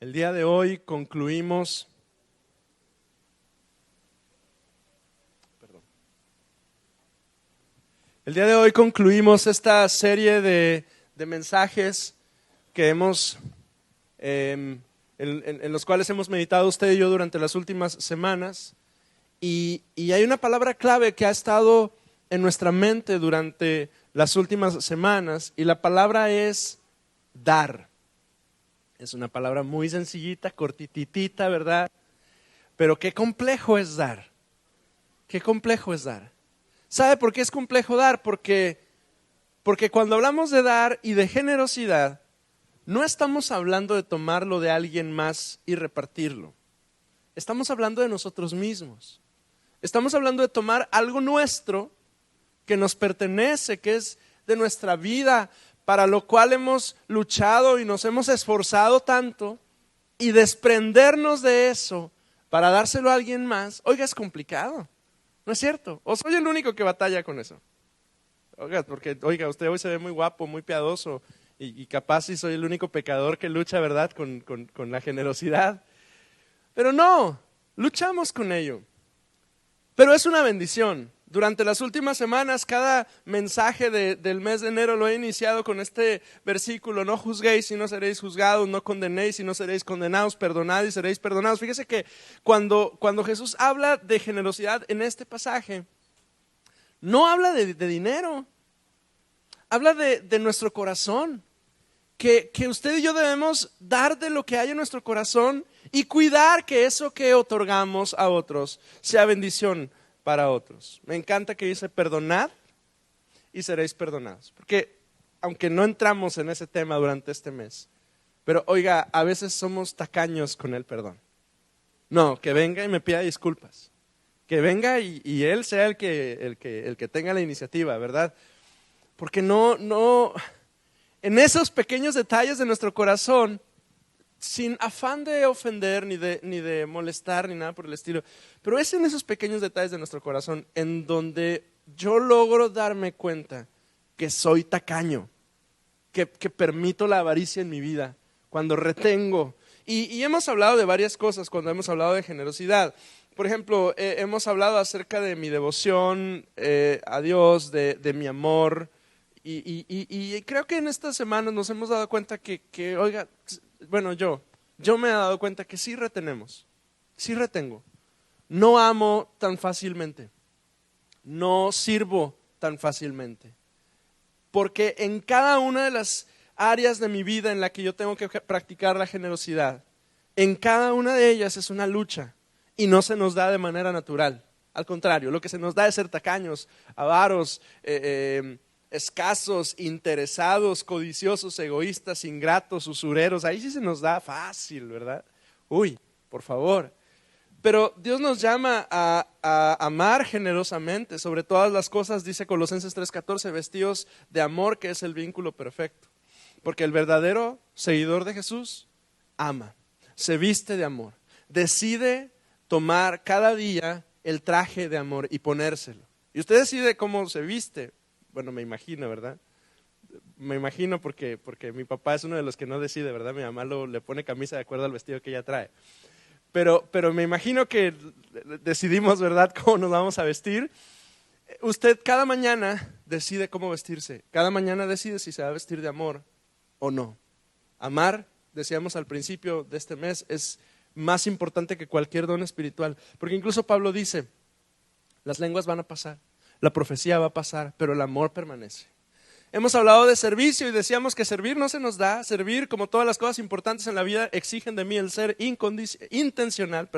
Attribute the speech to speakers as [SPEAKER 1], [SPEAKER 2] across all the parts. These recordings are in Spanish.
[SPEAKER 1] El día de hoy concluimos, esta serie de mensajes que en los cuales hemos meditado usted y yo durante las últimas semanas. Y hay una palabra clave que ha estado en nuestra mente durante las últimas semanas, y la palabra es dar. Es una palabra muy sencillita, cortititita, ¿verdad? Pero qué complejo es dar. Qué complejo es dar. ¿Sabe por qué es complejo dar? Porque cuando hablamos de dar y de generosidad, no estamos hablando de tomarlo de alguien más y repartirlo. Estamos hablando de nosotros mismos. Estamos hablando de tomar algo nuestro que nos pertenece, que es de nuestra vida, para lo cual hemos luchado y nos hemos esforzado tanto, y desprendernos de eso para dárselo a alguien más. Oiga, es complicado, ¿no es cierto? ¿O soy el único que batalla con eso? Oiga, usted hoy se ve muy guapo, muy piadoso, y capaz si soy el único pecador que lucha, ¿verdad?, con la generosidad. Pero no, luchamos con ello. Pero es una bendición. Durante las últimas semanas, cada mensaje del mes de enero lo he iniciado con este versículo: no juzguéis y no seréis juzgados, no condenéis y no seréis condenados, perdonad y seréis perdonados. Fíjese que cuando Jesús habla de generosidad en este pasaje, no habla de dinero, habla de nuestro corazón, que usted y yo debemos dar de lo que hay en nuestro corazón y cuidar que eso que otorgamos a otros sea bendición para otros. Me encanta que dice: perdonad y seréis perdonados. Porque aunque no entramos en ese tema durante este mes, pero oiga, a veces somos tacaños con el perdón. No, que venga y me pida disculpas. Que venga y él sea el que tenga la iniciativa, ¿verdad? Porque no, en esos pequeños detalles de nuestro corazón, sin afán de ofender, ni de molestar, ni nada por el estilo, pero es en esos pequeños detalles de nuestro corazón en donde yo logro darme cuenta que soy tacaño, que permito la avaricia en mi vida, cuando retengo. Y hemos hablado de varias cosas cuando hemos hablado de generosidad. Por ejemplo, hemos hablado acerca de mi devoción a Dios, de mi amor, y creo que en estas semanas nos hemos dado cuenta que oiga, bueno, yo me he dado cuenta que sí retenemos, sí retengo. No amo tan fácilmente, no sirvo tan fácilmente, porque en cada una de las áreas de mi vida en la que yo tengo que practicar la generosidad, en cada una de ellas es una lucha y no se nos da de manera natural. Al contrario, lo que se nos da es ser tacaños, avaros, escasos, interesados, codiciosos, egoístas, ingratos, usureros. Ahí sí se nos da fácil, ¿verdad? Uy, por favor. Pero Dios nos llama a amar generosamente sobre todas las cosas, dice Colosenses 3:14, vestidos de amor, que es el vínculo perfecto. Porque el verdadero seguidor de Jesús ama, se viste de amor, decide tomar cada día el traje de amor y ponérselo. Y usted decide cómo se viste. Bueno, me imagino, ¿verdad? Me imagino porque mi papá es uno de los que no decide, ¿verdad? Mi mamá le pone camisa de acuerdo al vestido que ella trae. Pero me imagino que decidimos, ¿verdad?, cómo nos vamos a vestir. Usted cada mañana decide cómo vestirse. Cada mañana decide si se va a vestir de amor o no. Amar, decíamos al principio de este mes, es más importante que cualquier don espiritual. Porque incluso Pablo dice: las lenguas van a pasar, la profecía va a pasar, pero el amor permanece. Hemos hablado de servicio y decíamos que servir no se nos da. Servir, como todas las cosas importantes en la vida, exigen de mí el ser intencional.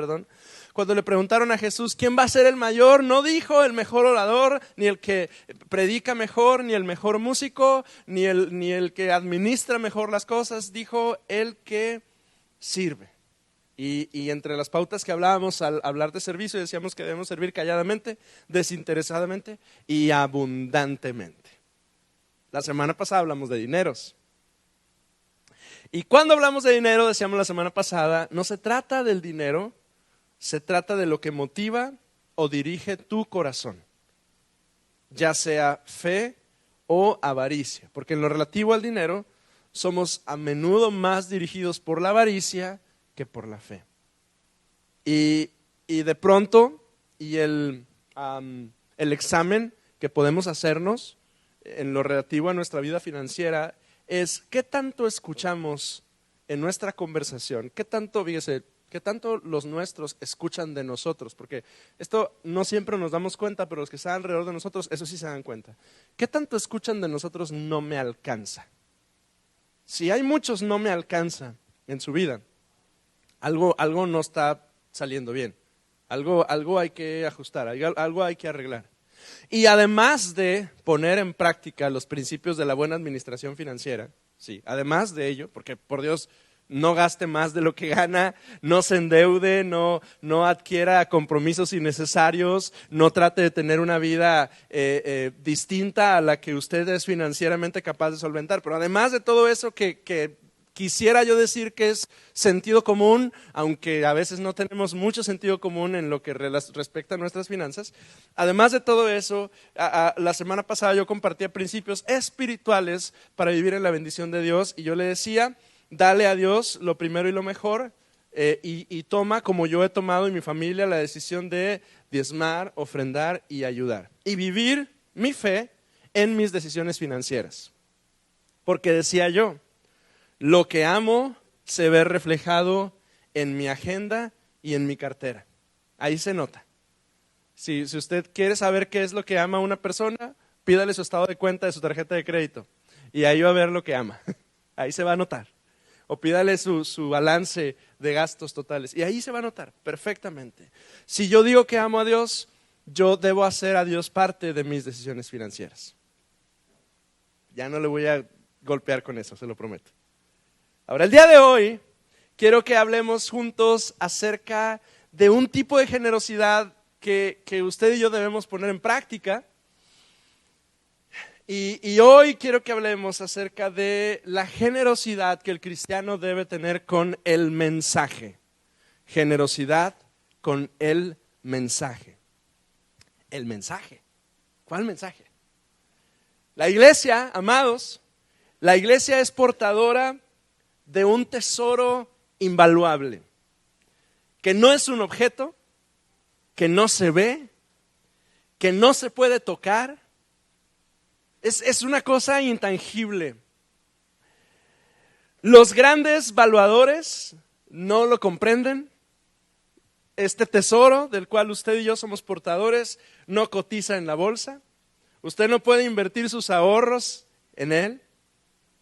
[SPEAKER 1] Cuando le preguntaron a Jesús quién va a ser el mayor, no dijo el mejor orador, ni el que predica mejor, ni el mejor músico, ni el que administra mejor las cosas. Dijo el que sirve. Y entre las pautas que hablábamos al hablar de servicio, decíamos que debemos servir calladamente, desinteresadamente y abundantemente. La semana pasada hablamos de dineros. Y cuando hablamos de dinero, decíamos la semana pasada, no se trata del dinero, se trata de lo que motiva o dirige tu corazón, ya sea fe o avaricia. Porque en lo relativo al dinero, somos a menudo más dirigidos por la avaricia que por la fe. Y de pronto, el examen que podemos hacernos en lo relativo a nuestra vida financiera es ¿qué tanto escuchamos en nuestra conversación? ¿Qué tanto, fíjese, qué tanto los nuestros escuchan de nosotros? Porque esto no siempre nos damos cuenta, pero los que están alrededor de nosotros, eso sí se dan cuenta. ¿Qué tanto escuchan de nosotros no me alcanza? Si hay muchos no me alcanza en su vida, algo no está saliendo bien. Algo hay que ajustar, algo hay que arreglar. Y además de poner en práctica los principios de la buena administración financiera, sí, además de ello, porque por Dios, no gaste más de lo que gana, no se endeude, no adquiera compromisos innecesarios, no trate de tener una vida distinta a la que usted es financieramente capaz de solventar. Pero además de todo eso que quisiera yo decir que es sentido común, aunque a veces no tenemos mucho sentido común en lo que respecta a nuestras finanzas. Además de todo eso, la semana pasada yo compartía principios espirituales para vivir en la bendición de Dios y yo le decía, dale a Dios lo primero y lo mejor y toma, como yo he tomado y mi familia, la decisión de diezmar, ofrendar y ayudar. Y vivir mi fe en mis decisiones financieras. Porque decía yo, lo que amo se ve reflejado en mi agenda y en mi cartera. Ahí se nota. Si usted quiere saber qué es lo que ama una persona, pídale su estado de cuenta de su tarjeta de crédito y ahí va a ver lo que ama. Ahí se va a notar. O pídale su balance de gastos totales y ahí se va a notar perfectamente. Si yo digo que amo a Dios, yo debo hacer a Dios parte de mis decisiones financieras. Ya no le voy a golpear con eso, se lo prometo. Ahora, el día de hoy, quiero que hablemos juntos acerca de un tipo de generosidad que usted y yo debemos poner en práctica. Y hoy quiero que hablemos acerca de la generosidad que el cristiano debe tener con el mensaje. Generosidad con el mensaje. El mensaje. ¿Cuál mensaje? La iglesia, amados, la iglesia es portadora de un tesoro invaluable, que no es un objeto, que no se ve, que no se puede tocar, es una cosa intangible. Los grandes valuadores no lo comprenden. Este tesoro del cual usted y yo somos portadores no cotiza en la bolsa. Usted no puede invertir sus ahorros en él,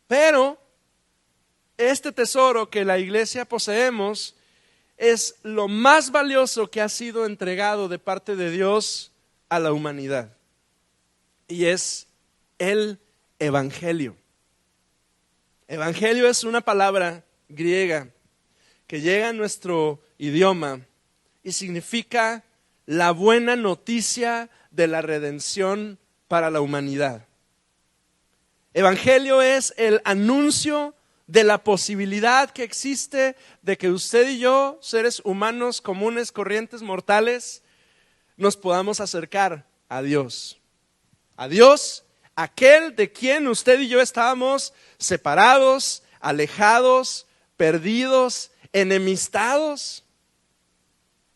[SPEAKER 1] pero este tesoro que la iglesia poseemos es lo más valioso que ha sido entregado de parte de Dios a la humanidad. Y es el Evangelio. Evangelio es una palabra griega que llega a nuestro idioma y significa la buena noticia de la redención para la humanidad. Evangelio es el anuncio de la posibilidad que existe de que usted y yo, seres humanos comunes, corrientes, mortales, nos podamos acercar a Dios. A Dios, aquel de quien usted y yo estábamos separados, alejados, perdidos, enemistados.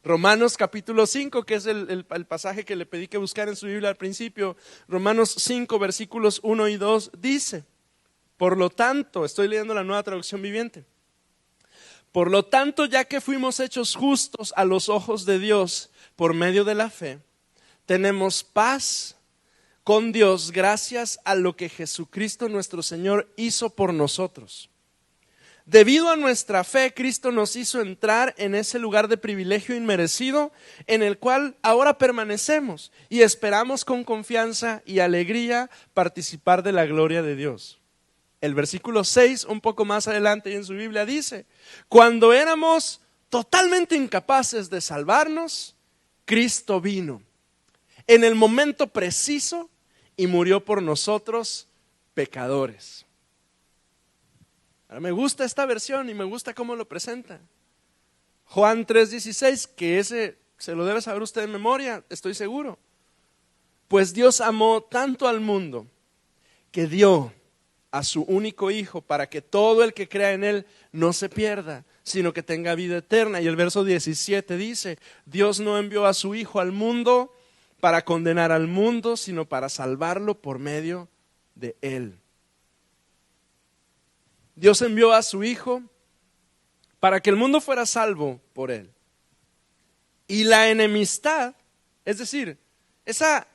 [SPEAKER 1] Romanos capítulo 5, que es el pasaje que le pedí que buscara en su Biblia al principio. Romanos 5, versículos 1 y 2 dice: por lo tanto, estoy leyendo la Nueva Traducción Viviente. Por lo tanto, ya que fuimos hechos justos a los ojos de Dios por medio de la fe, tenemos paz con Dios gracias a lo que Jesucristo nuestro Señor hizo por nosotros. Debido a nuestra fe, Cristo nos hizo entrar en ese lugar de privilegio inmerecido en el cual ahora permanecemos y esperamos con confianza y alegría participar de la gloria de Dios. El versículo 6, un poco más adelante en su Biblia dice: cuando éramos totalmente incapaces de salvarnos, Cristo vino en el momento preciso y murió por nosotros pecadores. Ahora, me gusta esta versión y me gusta cómo lo presenta. Juan 3:16, que ese se lo debe saber usted en memoria, estoy seguro. Pues Dios amó tanto al mundo que dio a su único Hijo para que todo el que crea en Él no se pierda, sino que tenga vida eterna. Y el verso 17 dice, Dios no envió a su Hijo al mundo para condenar al mundo, sino para salvarlo por medio de Él. Dios envió a su Hijo para que el mundo fuera salvo por Él. Y la enemistad, es decir, esa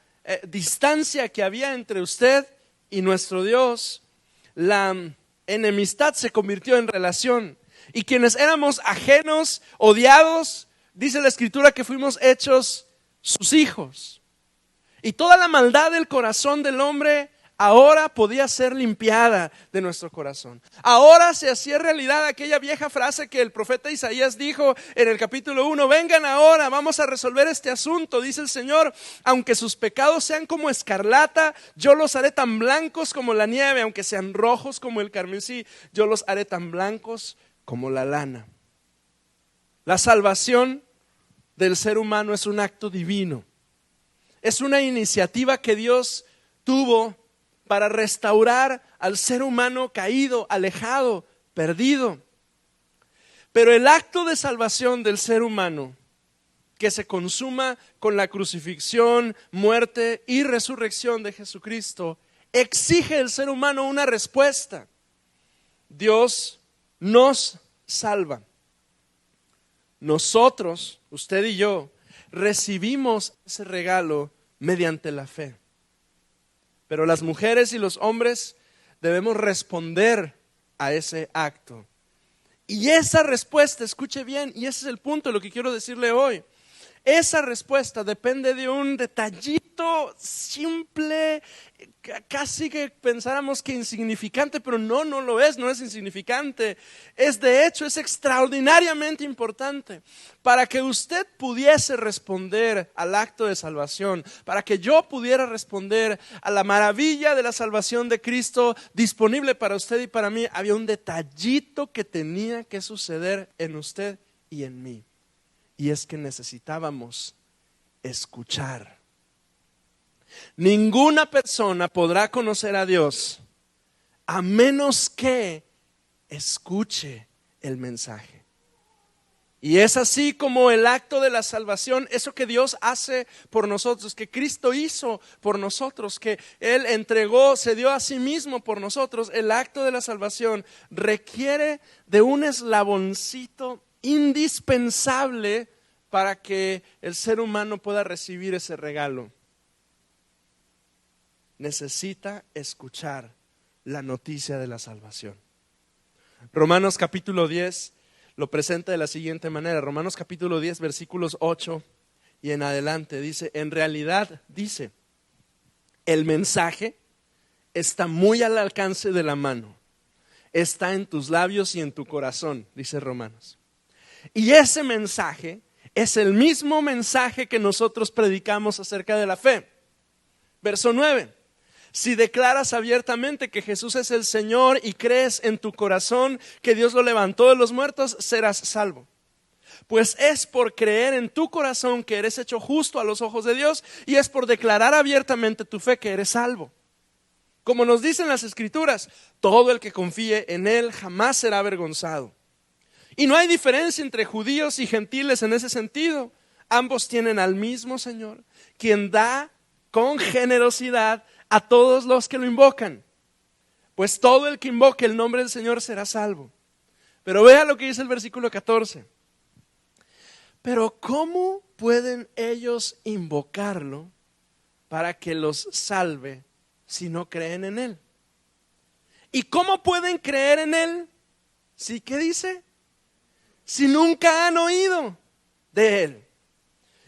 [SPEAKER 1] distancia que había entre usted y nuestro Dios, la enemistad se convirtió en relación. Y quienes éramos ajenos, odiados, dice la Escritura que fuimos hechos sus hijos. Y toda la maldad del corazón del hombre ahora podía ser limpiada de nuestro corazón. Ahora se hacía realidad aquella vieja frase que el profeta Isaías dijo en el capítulo 1, vengan ahora, vamos a resolver este asunto, dice el Señor, aunque sus pecados sean como escarlata, yo los haré tan blancos como la nieve, aunque sean rojos como el carmesí, yo los haré tan blancos como la lana. La salvación del ser humano es un acto divino, es una iniciativa que Dios tuvo para restaurar al ser humano caído, alejado, perdido. Pero el acto de salvación del ser humano, que se consuma con la crucifixión, muerte y resurrección de Jesucristo, exige del ser humano una respuesta. Dios nos salva. Nosotros, usted y yo, recibimos ese regalo mediante la fe. Pero las mujeres y los hombres debemos responder a ese acto. Y esa respuesta, escuche bien, y ese es el punto de lo que quiero decirle hoy. Esa respuesta depende de un detallito simple, casi que pensáramos que insignificante, pero no lo es, no es insignificante. De hecho, es extraordinariamente importante. Para que usted pudiese responder al acto de salvación, para que yo pudiera responder a la maravilla de la salvación de Cristo disponible para usted y para mí, había un detallito que tenía que suceder en usted y en mí. Y es que necesitábamos escuchar. Ninguna persona podrá conocer a Dios a menos que escuche el mensaje. Y es así como el acto de la salvación, eso que Dios hace por nosotros, que Cristo hizo por nosotros, que Él entregó, se dio a sí mismo por nosotros, el acto de la salvación requiere de un eslaboncito indispensable para que el ser humano pueda recibir ese regalo. Necesita escuchar la noticia de la salvación. Romanos capítulo 10 lo presenta de la siguiente manera. Romanos capítulo 10 versículos 8 y en adelante dice, en realidad dice, el mensaje está muy al alcance de la mano, está en tus labios y en tu corazón, dice Romanos. Y ese mensaje es el mismo mensaje que nosotros predicamos acerca de la fe. Verso 9. Si declaras abiertamente que Jesús es el Señor y crees en tu corazón que Dios lo levantó de los muertos, serás salvo. Pues es por creer en tu corazón que eres hecho justo a los ojos de Dios y es por declarar abiertamente tu fe que eres salvo. Como nos dicen las Escrituras, todo el que confíe en Él jamás será avergonzado. Y no hay diferencia entre judíos y gentiles en ese sentido. Ambos tienen al mismo Señor, quien da con generosidad a todos los que lo invocan. Pues todo el que invoque el nombre del Señor será salvo. Pero vea lo que dice el versículo 14. Pero ¿cómo pueden ellos invocarlo para que los salve si no creen en Él? ¿Y cómo pueden creer en Él? ¿Sí? ¿Qué dice? Si nunca han oído de Él.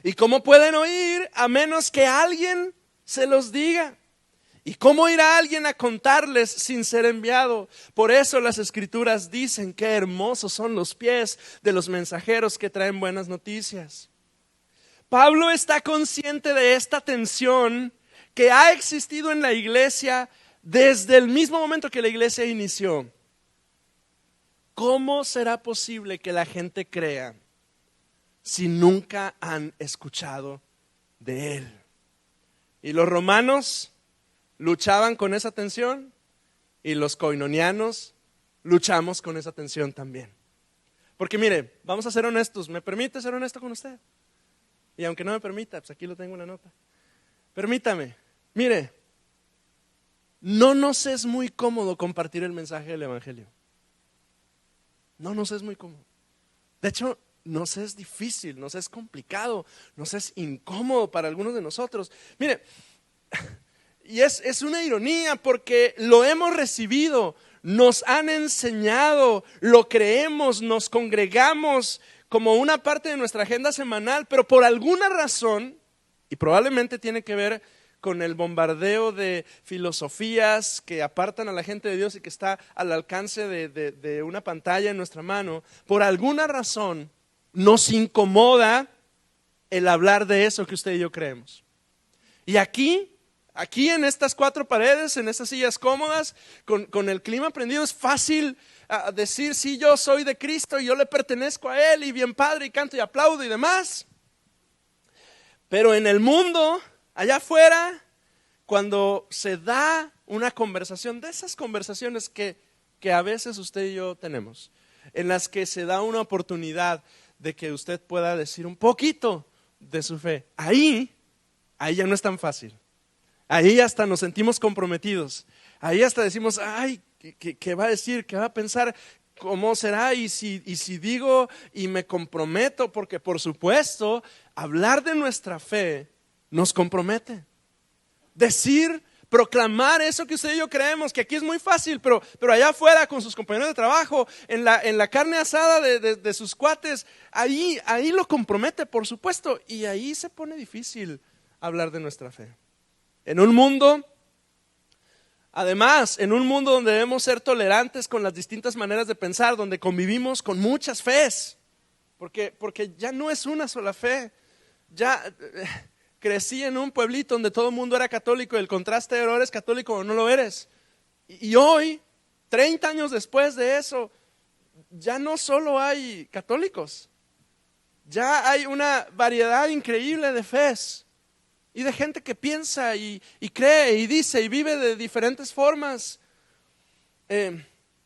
[SPEAKER 1] ¿Y cómo pueden oír a menos que alguien se los diga? ¿Y cómo irá alguien a contarles sin ser enviado? Por eso las Escrituras dicen qué hermosos son los pies de los mensajeros que traen buenas noticias. Pablo está consciente de esta tensión que ha existido en la iglesia desde el mismo momento que la iglesia inició. ¿Cómo será posible que la gente crea si nunca han escuchado de Él? Y los romanos luchaban con esa tensión Y los koinonianos luchamos con esa tensión también. Porque mire, vamos a ser honestos. ¿Me permite ser honesto con usted? Y aunque no me permita, pues aquí lo tengo en la nota. Permítame, mire, no nos es muy cómodo compartir el mensaje del Evangelio. No nos es muy cómodo. De hecho, nos es difícil, nos es complicado, nos es incómodo para algunos de nosotros. Mire, y es una ironía porque lo hemos recibido, nos han enseñado, lo creemos, nos congregamos como una parte de nuestra agenda semanal, pero por alguna razón, y probablemente tiene que ver con el bombardeo de filosofías que apartan a la gente de Dios y que está al alcance de una pantalla en nuestra mano, por alguna razón nos incomoda el hablar de eso que usted y yo creemos. Y aquí en estas cuatro paredes, en estas sillas cómodas, con el clima prendido, es fácil decir, sí, yo soy de Cristo y yo le pertenezco a Él y bien padre y canto y aplaudo y demás. Pero en el mundo, allá afuera, cuando se da una conversación, de esas conversaciones que a veces usted y yo tenemos, en las que se da una oportunidad de que usted pueda decir un poquito de su fe, ahí ya no es tan fácil. Ahí hasta nos sentimos comprometidos. Ahí hasta decimos, ay, ¿qué va a decir? ¿Qué va a pensar? ¿Cómo será? Y si digo y me comprometo, porque por supuesto, hablar de nuestra fe nos compromete. Decir, proclamar eso que usted y yo creemos, que aquí es muy fácil, pero allá afuera con sus compañeros de trabajo, en la carne asada de sus cuates, ahí lo compromete, por supuesto, y ahí se pone difícil hablar de nuestra fe. En un mundo donde debemos ser tolerantes con las distintas maneras de pensar, donde convivimos con muchas fees, porque ya no es una sola fe. Ya crecí en un pueblito donde todo el mundo era católico y el contraste era, ¿eres católico o no lo eres? Y hoy, 30 años después de eso, ya no solo hay católicos, ya hay una variedad increíble de fees. Y de gente que piensa y cree y dice y vive de diferentes formas.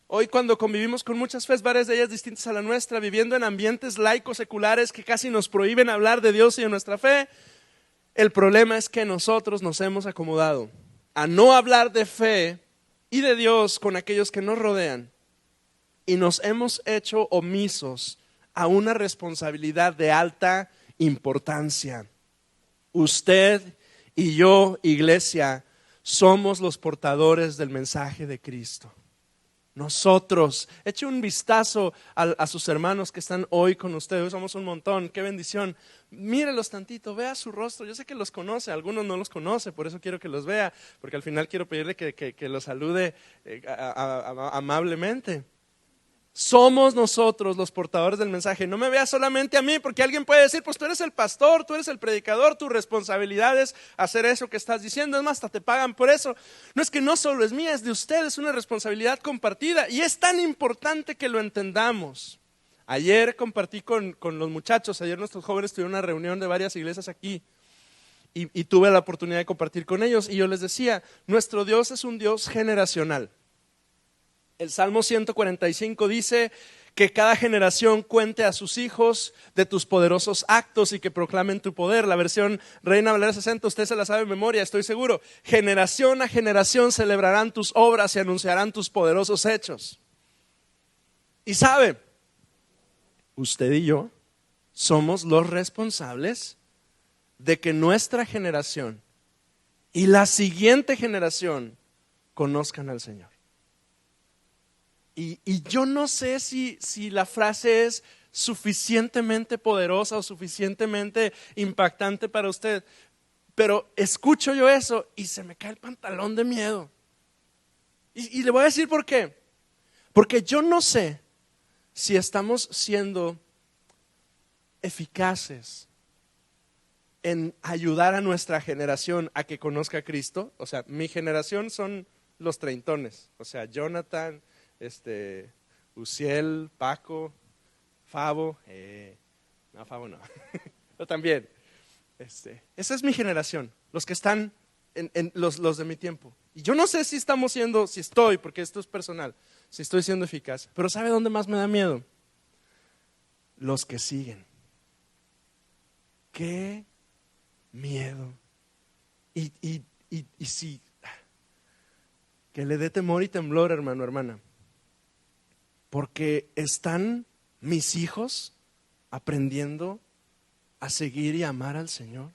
[SPEAKER 1] Hoy cuando convivimos con muchas fees, varias de ellas distintas a la nuestra, viviendo en ambientes laicos seculares que casi nos prohíben hablar de Dios y de nuestra fe, el problema es que nosotros nos hemos acomodado a no hablar de fe y de Dios con aquellos que nos rodean. Y nos hemos hecho omisos a una responsabilidad de alta importancia. Usted y yo, iglesia, somos los portadores del mensaje de Cristo. Nosotros, eche un vistazo a sus hermanos que están hoy con ustedes, somos un montón, qué bendición. Mírelos tantito, vea su rostro, yo sé que los conoce, algunos no los conoce, por eso quiero que los vea, porque al final quiero pedirle que los salude amablemente. Somos nosotros los portadores del mensaje. No me veas solamente a mí, porque alguien puede decir, pues tú eres el pastor, tú eres el predicador, tu responsabilidad es hacer eso que estás diciendo, es más, hasta te pagan por eso. No, es que no solo es mía, es de ustedes, es una responsabilidad compartida y es tan importante que lo entendamos. Ayer compartí con los muchachos, ayer nuestros jóvenes tuvieron una reunión de varias iglesias aquí y tuve la oportunidad de compartir con ellos y yo les decía, nuestro Dios es un Dios generacional. El Salmo 145 dice que cada generación cuente a sus hijos de tus poderosos actos y que proclamen tu poder. La versión Reina Valera 60, usted se la sabe de memoria, estoy seguro. Generación a generación celebrarán tus obras y anunciarán tus poderosos hechos. Y sabe, usted y yo somos los responsables de que nuestra generación y la siguiente generación conozcan al Señor. Y yo no sé si la frase es suficientemente poderosa o suficientemente impactante para usted, pero escucho yo eso y se me cae el pantalón de miedo. Y le voy a decir por qué. Porque yo no sé si estamos siendo eficaces en ayudar a nuestra generación a que conozca a Cristo. O sea, mi generación son los treintones, o sea, Jonathan, Uciel, Paco, Fabo, no, Fabo no, yo también, esa es mi generación, los que están en los de mi tiempo. Y yo no sé si estoy, porque esto es personal, si estoy siendo eficaz. Pero ¿sabe dónde más me da miedo? Los que siguen. ¡Qué miedo! Y si, que le dé temor y temblor, hermano, hermana. Porque están mis hijos aprendiendo a seguir y amar al Señor.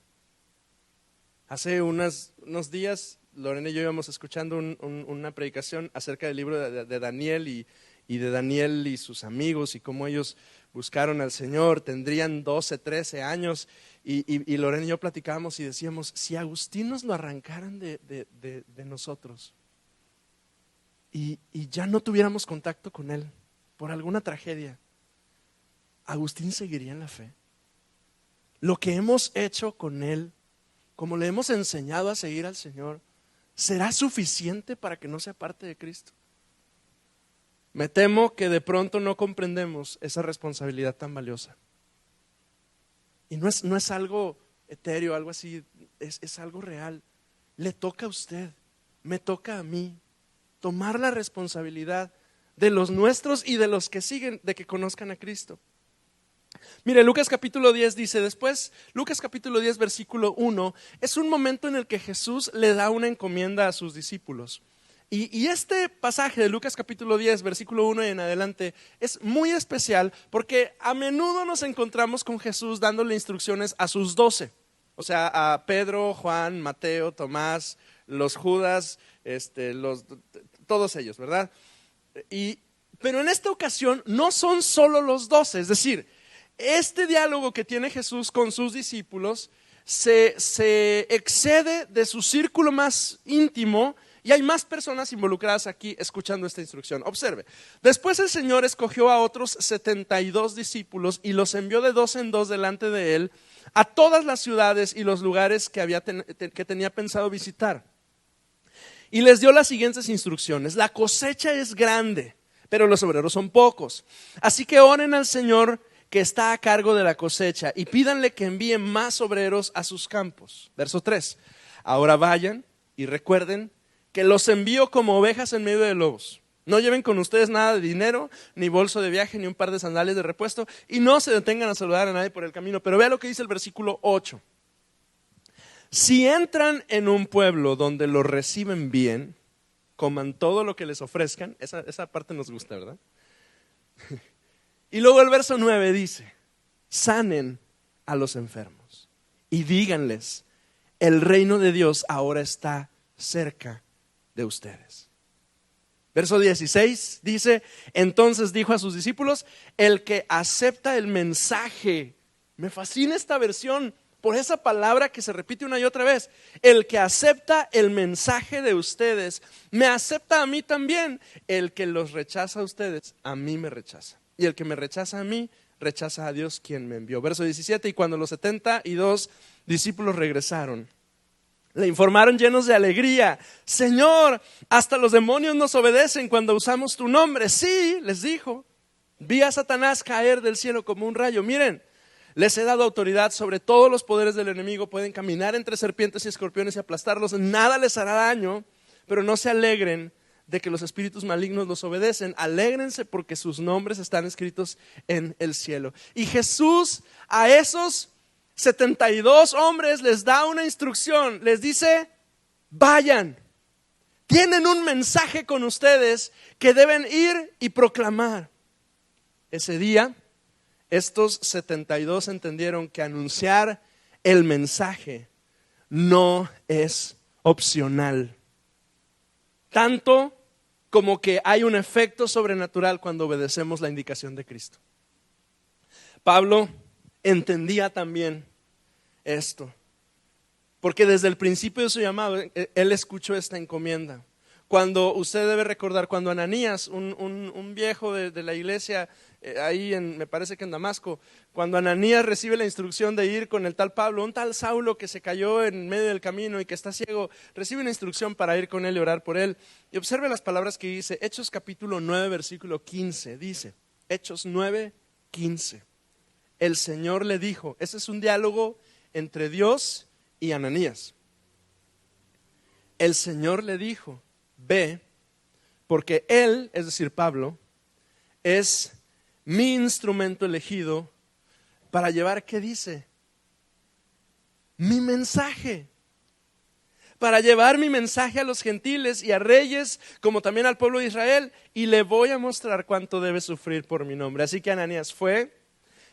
[SPEAKER 1] Hace unos días, Lorena y yo íbamos escuchando una predicación acerca del libro de Daniel y de Daniel y sus amigos y cómo ellos buscaron al Señor. Tendrían 12, 13 años y Lorena y yo platicábamos y decíamos, si Agustín nos lo arrancaran de nosotros y ya no tuviéramos contacto con él por alguna tragedia, ¿Agustín seguiría en la fe? Lo que hemos hecho con él, como le hemos enseñado a seguir al Señor, ¿será suficiente para que no sea parte de Cristo? Me temo que de pronto no comprendemos esa responsabilidad tan valiosa. Y no es algo etéreo, algo así, es algo real. Le toca a usted, me toca a mí, tomar la responsabilidad de los nuestros y de los que siguen, de que conozcan a Cristo. Mire, Lucas capítulo 10 dice después, Lucas capítulo 10 versículo 1, es un momento en el que Jesús le da una encomienda a sus discípulos. Y este pasaje de Lucas capítulo 10 versículo 1 y en adelante es muy especial porque a menudo nos encontramos con Jesús dándole instrucciones a sus 12. O sea, a Pedro, Juan, Mateo, Tomás, los Judas, todos ellos, ¿verdad? Pero en esta ocasión no son solo los 12, es decir, este diálogo que tiene Jesús con sus discípulos se excede de su círculo más íntimo y hay más personas involucradas aquí escuchando esta instrucción. Observe, después el Señor escogió a otros 72 discípulos y los envió de 2 en 2 delante de él a todas las ciudades y los lugares que tenía pensado visitar. Y les dio las siguientes instrucciones: la cosecha es grande, pero los obreros son pocos. Así que oren al Señor que está a cargo de la cosecha y pídanle que envíe más obreros a sus campos. Verso 3. Ahora vayan y recuerden que los envío como ovejas en medio de lobos. No lleven con ustedes nada de dinero, ni bolso de viaje, ni un par de sandalias de repuesto, y no se detengan a saludar a nadie por el camino. Pero vea lo que dice el versículo 8. Si entran en un pueblo donde los reciben bien, coman todo lo que les ofrezcan. Esa parte nos gusta, ¿verdad? Y luego el verso 9 dice: sanen a los enfermos y díganles, el reino de Dios ahora está cerca de ustedes. Verso 16 dice: entonces dijo a sus discípulos, el que acepta el mensaje. Me fascina esta versión por esa palabra que se repite una y otra vez. El que acepta el mensaje de ustedes, me acepta a mí también. El que los rechaza a ustedes, a mí me rechaza. Y el que me rechaza a mí, rechaza a Dios quien me envió. Verso 17, y cuando los 72 discípulos regresaron, le informaron llenos de alegría: Señor, hasta los demonios nos obedecen cuando usamos tu nombre. Sí, les dijo, vi a Satanás caer del cielo como un rayo. Miren, les he dado autoridad sobre todos los poderes del enemigo. Pueden caminar entre serpientes y escorpiones y aplastarlos. Nada les hará daño, pero no se alegren de que los espíritus malignos los obedecen. Alégrense porque sus nombres están escritos en el cielo. Y Jesús a esos 72 hombres les da una instrucción. Les dice: vayan, tienen un mensaje con ustedes que deben ir y proclamar. Ese día estos 72 entendieron que anunciar el mensaje no es opcional, tanto como que hay un efecto sobrenatural cuando obedecemos la indicación de Cristo. Pablo entendía también esto, porque desde el principio de su llamado, él escuchó esta encomienda. Cuando usted debe recordar, cuando Ananías, un viejo de la iglesia, ahí me parece que en Damasco, cuando Ananías recibe la instrucción de ir con el tal Pablo, un tal Saulo que se cayó en medio del camino y que está ciego, recibe una instrucción para ir con él y orar por él. Y observe las palabras que dice, Hechos capítulo 9, versículo 15, dice, Hechos 9, 15. El Señor le dijo, ese es un diálogo entre Dios y Ananías. el Señor le dijo, ve, porque él, es decir, Pablo, es mi instrumento elegido para llevar, ¿qué dice? Mi mensaje. Para llevar mi mensaje a los gentiles y a reyes, como también al pueblo de Israel, y le voy a mostrar cuánto debe sufrir por mi nombre. Así que Ananías fue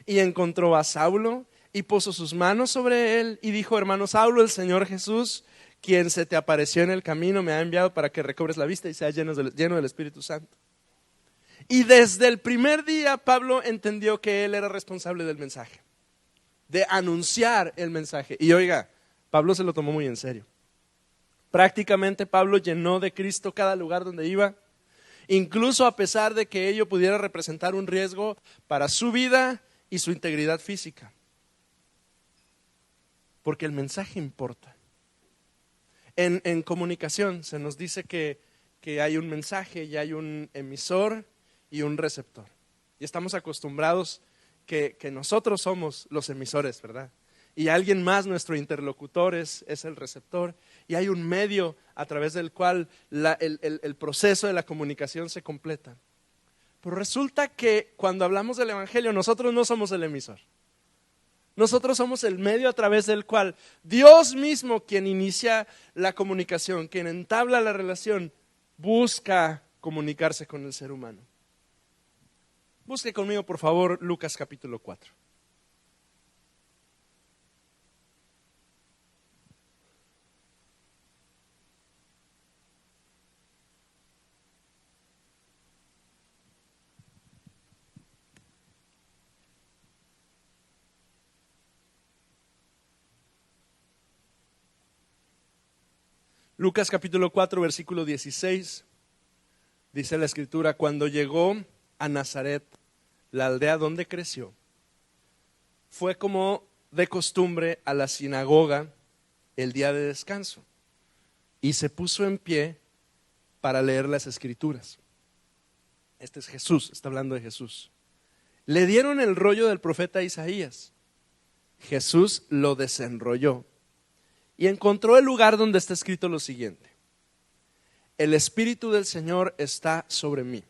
[SPEAKER 1] y encontró a Saulo y puso sus manos sobre él y dijo, hermano Saulo, el Señor Jesús, quien se te apareció en el camino, me ha enviado para que recobres la vista y seas lleno del Espíritu Santo. Y desde el primer día Pablo entendió que él era responsable del mensaje, de anunciar el mensaje. Y oiga, Pablo se lo tomó muy en serio. Prácticamente Pablo llenó de Cristo cada lugar donde iba, incluso a pesar de que ello pudiera representar un riesgo para su vida y su integridad física. Porque el mensaje importa. En comunicación se nos dice que hay un mensaje y hay un emisor y un receptor. Y estamos acostumbrados que nosotros somos los emisores, ¿verdad? Y alguien más, nuestro interlocutor, es el receptor. Y hay un medio a través del cual el proceso de la comunicación se completa. Pero resulta que cuando hablamos del Evangelio, nosotros no somos el emisor. Nosotros somos el medio a través del cual Dios mismo, quien inicia la comunicación, quien entabla la relación, busca comunicarse con el ser humano. Busque conmigo, por favor, Lucas capítulo 4. Lucas capítulo 4, versículo 16, dice la Escritura, cuando llegó a Nazaret, la aldea donde creció, fue como de costumbre a la sinagoga el día de descanso y se puso en pie para leer las Escrituras. Este es Jesús, está hablando de Jesús. Le dieron el rollo del profeta Isaías. Jesús lo desenrolló y encontró el lugar donde está escrito lo siguiente: el Espíritu del Señor está sobre mí,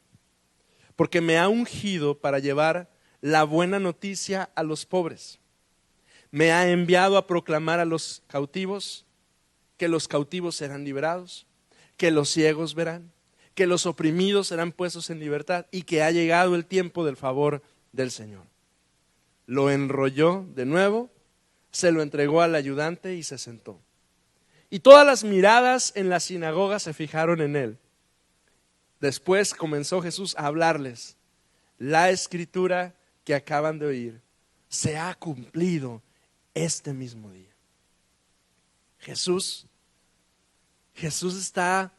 [SPEAKER 1] porque me ha ungido para llevar la buena noticia a los pobres. Me ha enviado a proclamar a los cautivos que los cautivos serán liberados, que los ciegos verán, que los oprimidos serán puestos en libertad y que ha llegado el tiempo del favor del Señor. Lo enrolló de nuevo, se lo entregó al ayudante y se sentó. Y todas las miradas en la sinagoga se fijaron en él. Después comenzó Jesús a hablarles. La escritura que acaban de oír se ha cumplido este mismo día. Jesús está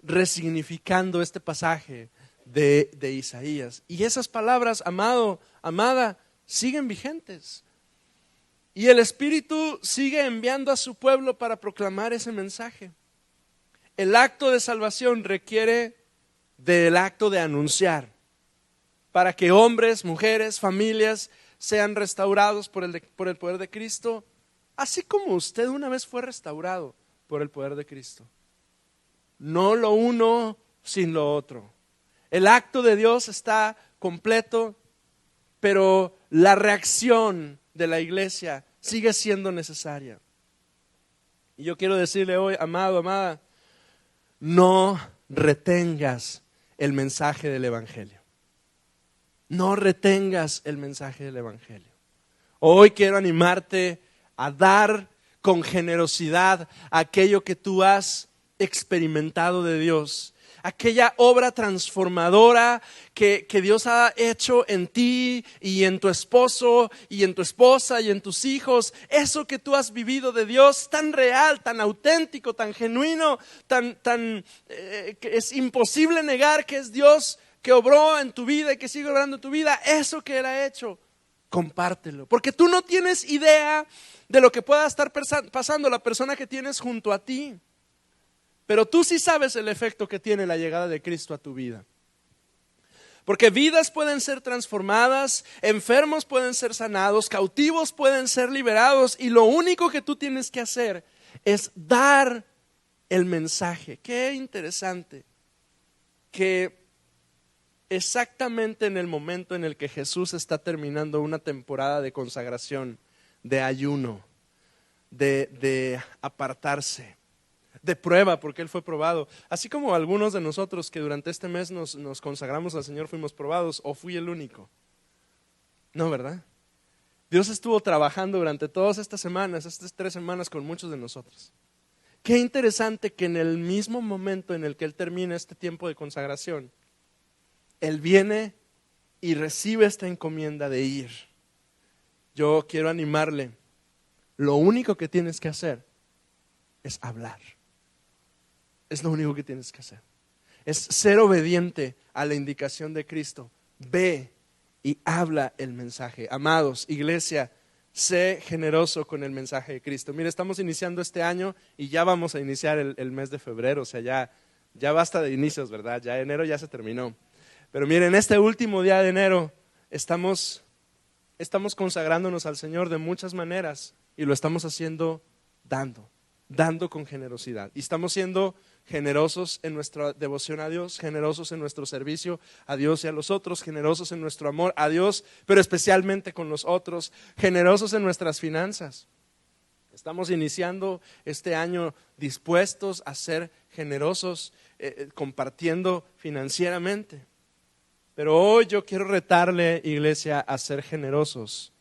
[SPEAKER 1] resignificando este pasaje de Isaías. Y esas palabras, amado, amada, siguen vigentes. Y el Espíritu sigue enviando a su pueblo para proclamar ese mensaje. El acto de salvación requiere del acto de anunciar, para que hombres, mujeres, familias sean restaurados por el poder de Cristo, así como usted una vez fue restaurado por el poder de Cristo. No lo uno sin lo otro. El acto de Dios está completo, pero la reacción de la iglesia sigue siendo necesaria. Y yo quiero decirle hoy, amado, amada, no retengas el mensaje del Evangelio. No retengas el mensaje del Evangelio. Hoy quiero animarte a dar con generosidad aquello que tú has experimentado de Dios. Aquella obra transformadora que Dios ha hecho en ti y en tu esposo y en tu esposa y en tus hijos. Eso que tú has vivido de Dios tan real, tan auténtico, tan genuino, que es imposible negar que es Dios que obró en tu vida y que sigue obrando en tu vida. Eso que Él ha hecho, compártelo. Porque tú no tienes idea de lo que pueda estar pasando la persona que tienes junto a ti. Pero tú sí sabes el efecto que tiene la llegada de Cristo a tu vida. Porque vidas pueden ser transformadas, enfermos pueden ser sanados, cautivos pueden ser liberados, y lo único que tú tienes que hacer es dar el mensaje. Qué interesante que exactamente en el momento en el que Jesús está terminando una temporada de consagración, de ayuno, de apartarse, de prueba, porque Él fue probado. Así como algunos de nosotros que durante este mes nos consagramos al Señor fuimos probados, ¿o fui el único? No, ¿verdad? Dios estuvo trabajando durante todas estas semanas, estas 3 semanas con muchos de nosotros. Qué interesante que en el mismo momento en el que Él termina este tiempo de consagración, Él viene y recibe esta encomienda de ir. Yo quiero animarle, lo único que tienes que hacer es hablar. Es lo único que tienes que hacer. Es ser obediente a la indicación de Cristo. Ve y habla el mensaje. Amados, iglesia, sé generoso con el mensaje de Cristo. Mire, estamos iniciando este año y ya vamos a iniciar el mes de febrero. O sea, ya basta de inicios, ¿verdad? Ya enero ya se terminó. Pero miren, este último día de enero estamos consagrándonos al Señor de muchas maneras y lo estamos haciendo dando con generosidad. Y estamos siendo generosos en nuestra devoción a Dios, generosos en nuestro servicio a Dios y a los otros, generosos en nuestro amor a Dios, pero especialmente con los otros, generosos en nuestras finanzas. Estamos iniciando este año dispuestos a ser generosos, compartiendo financieramente. Pero hoy yo quiero retarle, iglesia, a ser generosos,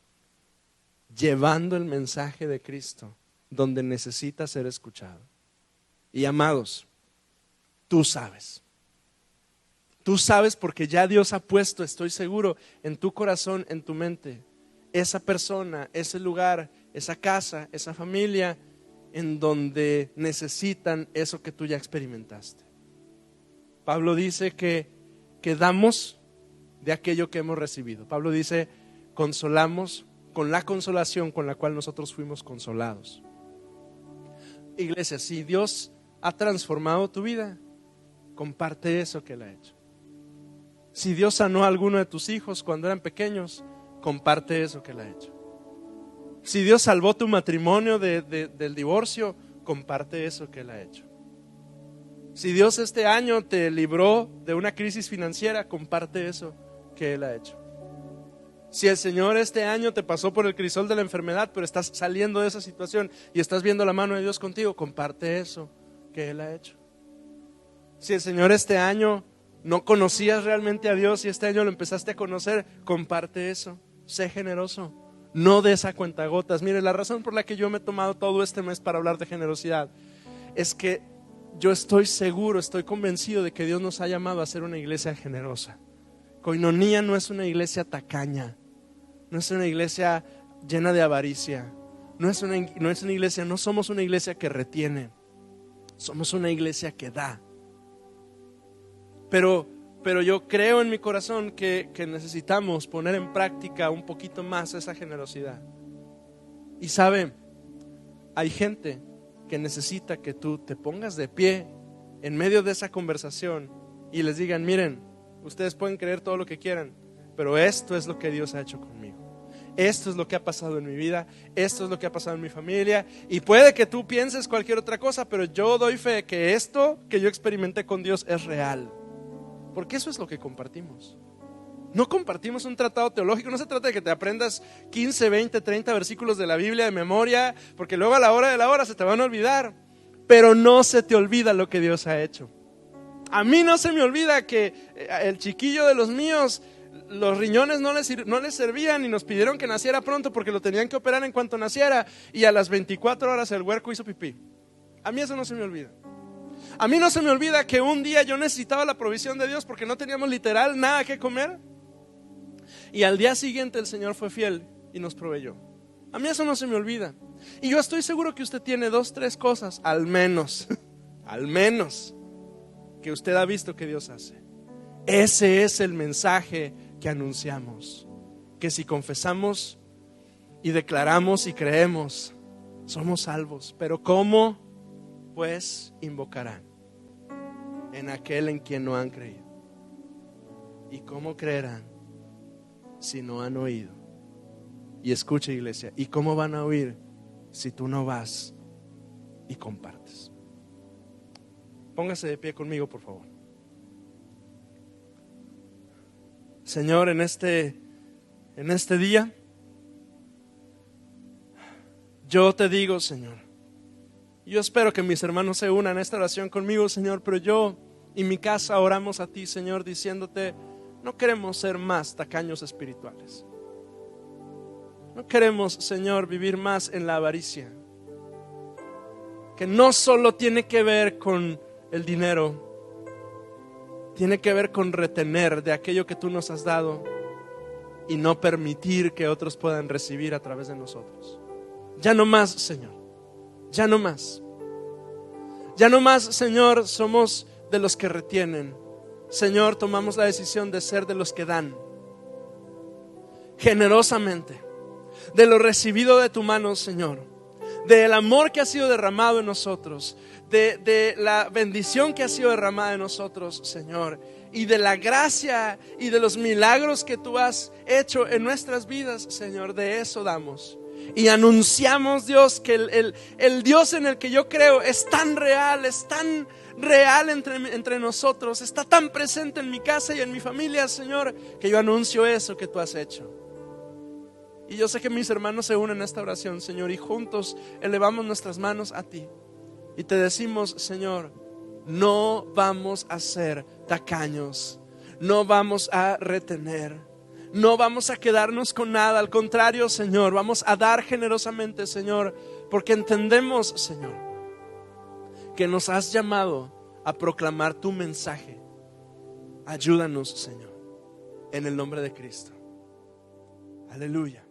[SPEAKER 1] llevando el mensaje de Cristo donde necesita ser escuchado. Y amados, tú sabes porque ya Dios ha puesto, estoy seguro, en tu corazón, en tu mente, esa persona, ese lugar, esa casa, esa familia, en donde necesitan eso que tú ya experimentaste. Pablo dice que damos de aquello que hemos recibido. Pablo dice, consolamos con la consolación con la cual nosotros fuimos consolados. Iglesia, si Dios ha transformado tu vida, comparte eso que Él ha hecho. Si Dios sanó a alguno de tus hijos cuando eran pequeños, comparte eso que Él ha hecho. Si Dios salvó tu matrimonio del divorcio, comparte eso que Él ha hecho. Si Dios este año te libró de una crisis financiera, comparte eso que Él ha hecho. Si el Señor este año te pasó por el crisol de la enfermedad, pero estás saliendo de esa situación y estás viendo la mano de Dios contigo, comparte eso que Él ha hecho. Si el Señor este año no conocías realmente a Dios y este año lo empezaste a conocer, comparte eso. Sé generoso, no des a cuentagotas. Mire, la razón por la que yo me he tomado todo este mes para hablar de generosidad es que yo estoy seguro, estoy convencido de que Dios nos ha llamado a ser una iglesia generosa. Koinonia no es una iglesia tacaña, no es una iglesia llena de avaricia, no es una iglesia, no somos una iglesia que retiene, somos una iglesia que da. Pero yo creo en mi corazón que necesitamos poner en práctica un poquito más esa generosidad. Y sabe, hay gente que necesita que tú te pongas de pie en medio de esa conversación y les digan, miren, ustedes pueden creer todo lo que quieran, pero esto es lo que Dios ha hecho conmigo. Esto es lo que ha pasado en mi vida, esto es lo que ha pasado en mi familia, y puede que tú pienses cualquier otra cosa, pero yo doy fe que esto que yo experimenté con Dios es real, porque eso es lo que compartimos. No compartimos un tratado teológico, no se trata de que te aprendas 15, 20, 30 versículos de la Biblia de memoria, porque luego a la hora de la hora se te van a olvidar, pero no se te olvida lo que Dios ha hecho. A mí no se me olvida que el chiquillo de los míos, los riñones no les servían y nos pidieron que naciera pronto porque lo tenían que operar en cuanto naciera, y a las 24 horas el huerco hizo pipí. A mí eso no se me olvida. A mí no se me olvida que un día yo necesitaba la provisión de Dios porque no teníamos literal nada que comer, y al día siguiente el Señor fue fiel y nos proveyó. A mí eso no se me olvida. Y yo estoy seguro que usted tiene 2, 3 cosas, al menos, que usted ha visto que Dios hace. Ese es el mensaje que anunciamos, que si confesamos y declaramos y creemos, somos salvos. Pero ¿cómo? Pues invocarán en aquel en quien no han creído. ¿Y cómo creerán si no han oído? Y escucha, iglesia, ¿y cómo van a oír si tú no vas y compartes? Póngase de pie conmigo, por favor. Señor, en este día, yo te digo, Señor, yo espero que mis hermanos se unan a esta oración conmigo, Señor, pero yo y mi casa oramos a ti, Señor, diciéndote, no queremos ser más tacaños espirituales. No queremos, Señor, vivir más en la avaricia, que no solo tiene que ver con el dinero, tiene que ver con retener de aquello que tú nos has dado y no permitir que otros puedan recibir a través de nosotros. Ya no más, Señor, ya no más. Ya no más, Señor, somos de los que retienen. Señor, tomamos la decisión de ser de los que dan generosamente, de lo recibido de tu mano, Señor, del amor que ha sido derramado en nosotros, de la bendición que ha sido derramada en nosotros, Señor, y de la gracia y de los milagros que tú has hecho en nuestras vidas, Señor. De eso damos y anunciamos, Dios, que el Dios en el que yo creo es tan real, entre nosotros, está tan presente en mi casa y en mi familia, Señor, que yo anuncio eso que tú has hecho. Y yo sé que mis hermanos se unen a esta oración, Señor, y juntos elevamos nuestras manos a ti y te decimos, Señor, no vamos a ser tacaños, no vamos a retener, no vamos a quedarnos con nada. Al contrario, Señor, vamos a dar generosamente, Señor, porque entendemos, Señor, que nos has llamado a proclamar tu mensaje. Ayúdanos, Señor, en el nombre de Cristo. Aleluya.